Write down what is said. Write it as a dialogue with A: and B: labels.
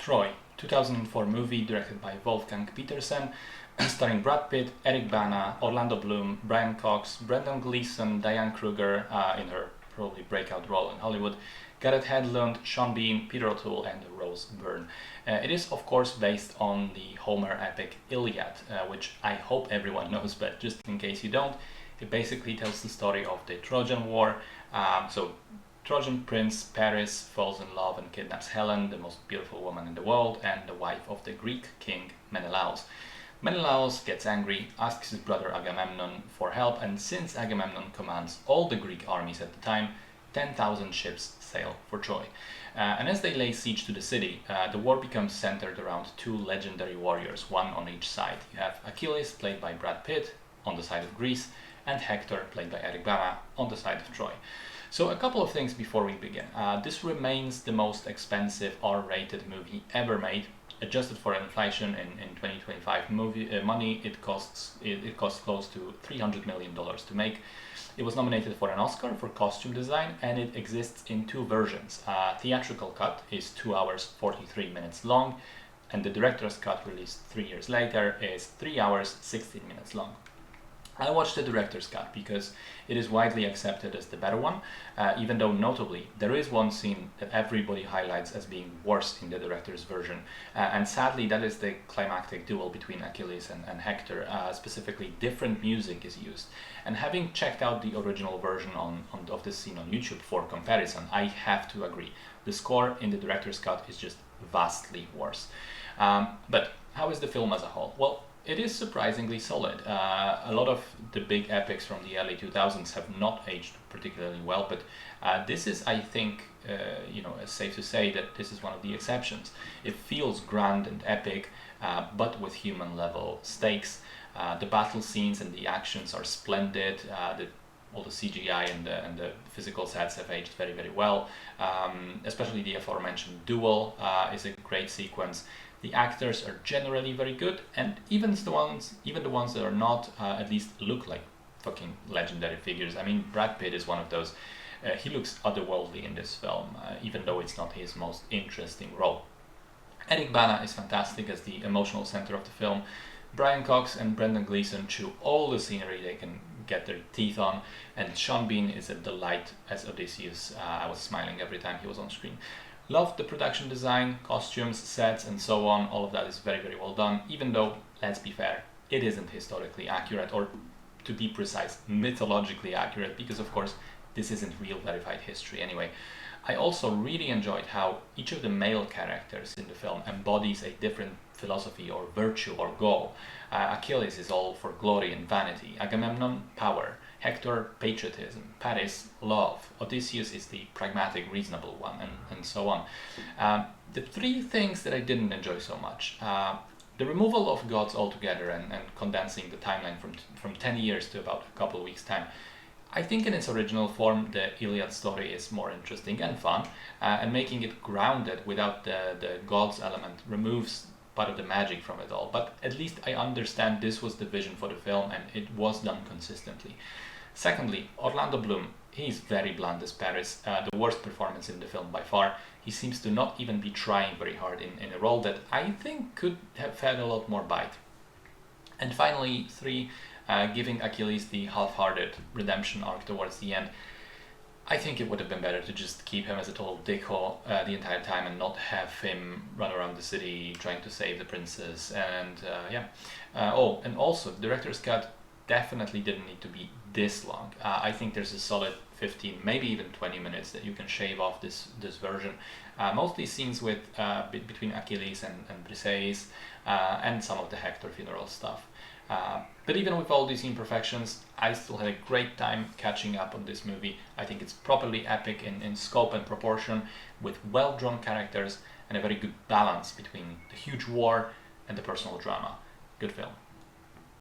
A: Troy, 2004 movie directed by Wolfgang Petersen, starring Brad Pitt, Eric Bana, Orlando Bloom, Brian Cox, Brendan Gleeson, Diane Kruger in her probably breakout role in Hollywood, Garrett Hedlund, Sean Bean, Peter O'Toole, and Rose Byrne. It is, of course, based on the Homer epic Iliad, which I hope everyone knows, but just in case you don't, it basically tells the story of the Trojan War. So Trojan prince Paris falls in love and kidnaps Helen, the most beautiful woman in the world, and the wife of the Greek king Menelaus. Menelaus gets angry, asks his brother Agamemnon for help, and since Agamemnon commands all the Greek armies at the time, 10,000 ships sail for Troy. And as they lay siege to the city, the war becomes centered around two legendary warriors, one on each side. You have Achilles, played by Brad Pitt, on the side of Greece, and Hector, played by Eric Bana, on the side of Troy. So a couple of things before we begin. This remains the most expensive R-rated movie ever made. Adjusted for inflation in 2025 money, it costs close to $300 million to make. It was nominated for an Oscar for costume design, and it exists in two versions. Theatrical cut is 2 hours 43 minutes long, and the director's cut, released 3 years later, is 3 hours 16 minutes long. I watched the director's cut because it is widely accepted as the better one, even though notably there is one scene that everybody highlights as being worse in the director's version, and sadly that is the climactic duel between Achilles and Hector. Specifically, different music is used, and having checked out the original version of this scene on YouTube for comparison, I have to agree, the score in the director's cut is just vastly worse. But how is the film as a whole? Well, it is surprisingly solid. A lot of the big epics from the early 2000s have not aged particularly well, but this is, I think, it's safe to say that this is one of the exceptions. It feels grand and epic, but with human level stakes. The battle scenes and the actions are splendid. All the CGI and the physical sets have aged very, very well. Especially the aforementioned duel is a great sequence. The actors are generally very good, and even the ones that are not, at least look like fucking legendary figures. I mean, Brad Pitt is one of those. He looks otherworldly in this film, even though it's not his most interesting role. Eric Bana is fantastic as the emotional center of the film. Brian Cox and Brendan Gleeson chew all the scenery they can get their teeth on, and Sean Bean is a delight as Odysseus. I was smiling every time he was on screen. Loved the production design, costumes, sets, and so on. All of that is very, very well done, even though, let's be fair, it isn't historically accurate, or to be precise, mythologically accurate, because of course this isn't real verified history anyway. I also really enjoyed how each of the male characters in the film embodies a different philosophy or virtue or goal. Achilles is all for glory and vanity, Agamemnon, power, Hector, patriotism, Paris, love, Odysseus is the pragmatic, reasonable one, and so on. The three things that I didn't enjoy so much: the removal of gods altogether and condensing the timeline from 10 years to about a couple of weeks' time. I think in its original form, the Iliad story is more interesting and fun, and making it grounded without the gods element removes part of the magic from it all. But at least I understand this was the vision for the film, and it was done consistently. Secondly, Orlando Bloom, he's very bland as Paris, the worst performance in the film by far. He seems to not even be trying very hard in a role that I think could have had a lot more bite. And finally, three, giving Achilles the half-hearted redemption arc towards the end. I think it would have been better to just keep him as a total dickhole the entire time and not have him run around the city trying to save the princess. And and also the director's cut definitely didn't need to be this long. I think there's a solid 15, maybe even 20 minutes that you can shave off this version. Mostly scenes with between Achilles and Briseis, and some of the Hector funeral stuff. But even with all these imperfections, I still had a great time catching up on this movie. I think it's properly epic in scope and proportion, with well-drawn characters and a very good balance between the huge war and the personal drama. Good film.